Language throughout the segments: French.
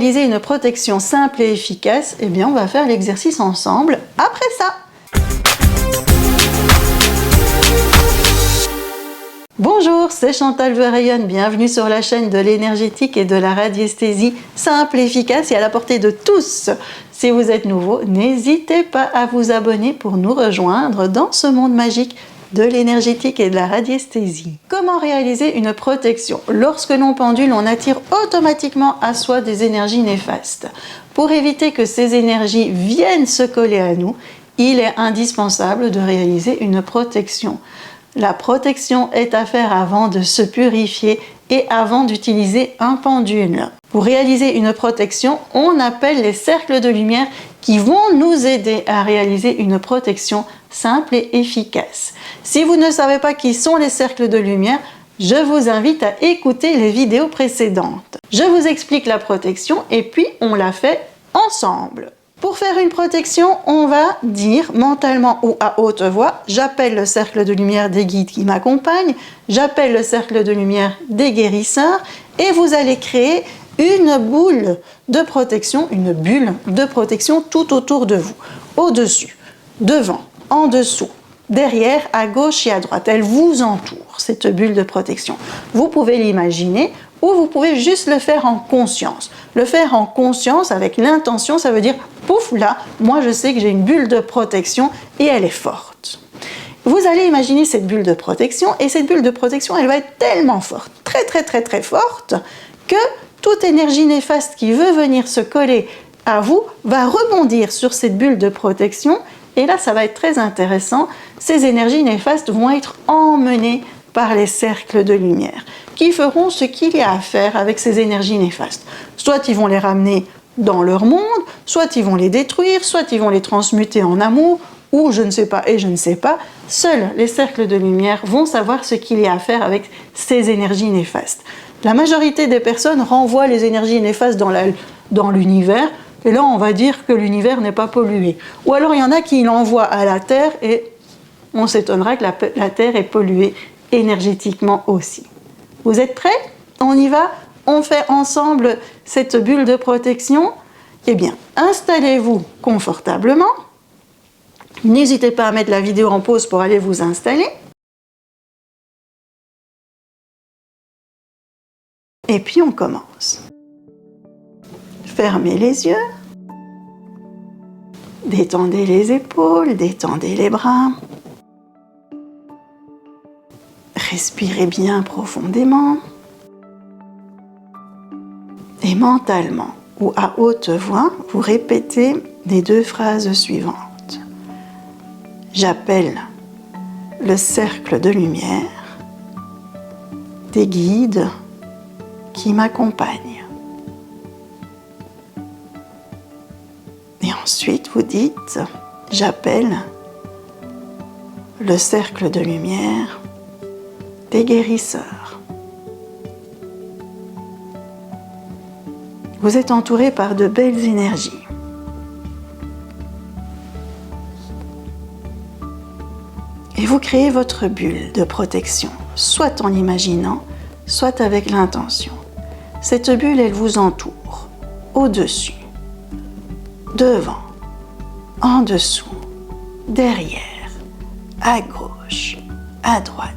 réaliser une protection simple et efficace, eh bien on va faire l'exercice ensemble après ça. Bonjour, c'est Chantal Verheyen, bienvenue sur la chaîne de l'énergétique et de la radiesthésie simple, efficace et à la portée de tous. Si vous êtes nouveau, n'hésitez pas à vous abonner pour nous rejoindre dans ce monde magique de l'énergétique et de la radiesthésie. Comment réaliser une protection? Lorsque l'on pendule, on attire automatiquement à soi des énergies néfastes. Pour éviter que ces énergies viennent se coller à nous, il est indispensable de réaliser une protection. La protection est à faire avant de se purifier et avant d'utiliser un pendule. Pour réaliser une protection, on appelle les cercles de lumière qui vont nous aider à réaliser une protection simple et efficace. Si vous ne savez pas qui sont les cercles de lumière, je vous invite à écouter les vidéos précédentes. Je vous explique la protection et puis on la fait ensemble. Pour faire une protection, on va dire mentalement ou à haute voix, j'appelle le cercle de lumière des guides qui m'accompagnent, j'appelle le cercle de lumière des guérisseurs et vous allez créer une boule de protection, une bulle de protection tout autour de vous, au-dessus, devant, en dessous, derrière, à gauche et à droite. Elle vous entoure, cette bulle de protection. Vous pouvez l'imaginer ou vous pouvez juste le faire en conscience. Le faire en conscience avec l'intention, ça veut dire, pouf, là, moi je sais que j'ai une bulle de protection et elle est forte. Vous allez imaginer cette bulle de protection et cette bulle de protection, elle va être tellement forte, très forte, que toute énergie néfaste qui veut venir se coller à vous va rebondir sur cette bulle de protection et là, ça va être très intéressant. Ces énergies néfastes vont être emmenées par les cercles de lumière qui feront ce qu'il y a à faire avec ces énergies néfastes. Soit ils vont les ramener dans leur monde, soit ils vont les détruire, soit ils vont les transmuter en amour, ou je ne sais pas et je ne sais pas. Seuls les cercles de lumière vont savoir ce qu'il y a à faire avec ces énergies néfastes. La majorité des personnes renvoient les énergies néfastes dans l'univers, et là on va dire que l'univers n'est pas pollué. Ou alors il y en a qui l'envoient à la Terre, et on s'étonnera que la Terre est polluée énergétiquement aussi. Vous êtes prêts? On y va? On fait ensemble cette bulle de protection? Eh bien, installez-vous confortablement. N'hésitez pas à mettre la vidéo en pause pour aller vous installer. Et puis on commence. Fermez les yeux. Détendez les épaules, détendez les bras. Respirez bien profondément. Et mentalement ou à haute voix, vous répétez les deux phrases suivantes. J'appelle le cercle de lumière des guides qui m'accompagnent. Et ensuite, vous dites, j'appelle le cercle de lumière des guérisseurs. Vous êtes entouré par de belles énergies. Et vous créez votre bulle de protection, soit en imaginant, soit avec l'intention. Cette bulle, elle vous entoure, au-dessus, devant, en dessous, derrière, à gauche, à droite.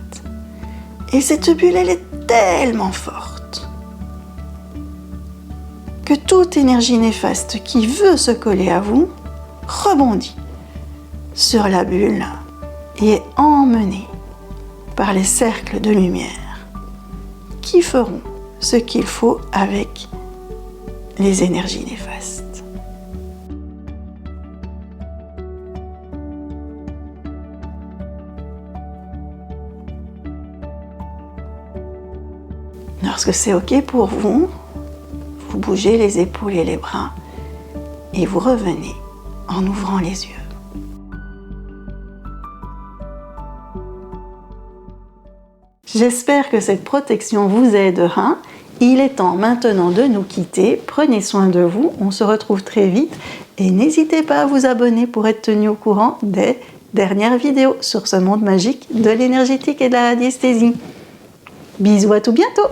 Et cette bulle, elle est tellement forte que toute énergie néfaste qui veut se coller à vous rebondit sur la bulle et est emmenée par les cercles de lumière qui feront ce qu'il faut avec les énergies néfastes. Lorsque c'est OK pour vous, vous bougez les épaules et les bras et vous revenez en ouvrant les yeux. J'espère que cette protection vous aidera. Il est temps maintenant de nous quitter. Prenez soin de vous. On se retrouve très vite. Et n'hésitez pas à vous abonner pour être tenu au courant des dernières vidéos sur ce monde magique de l'énergétique et de la radiesthésie. Bisous, à tout bientôt!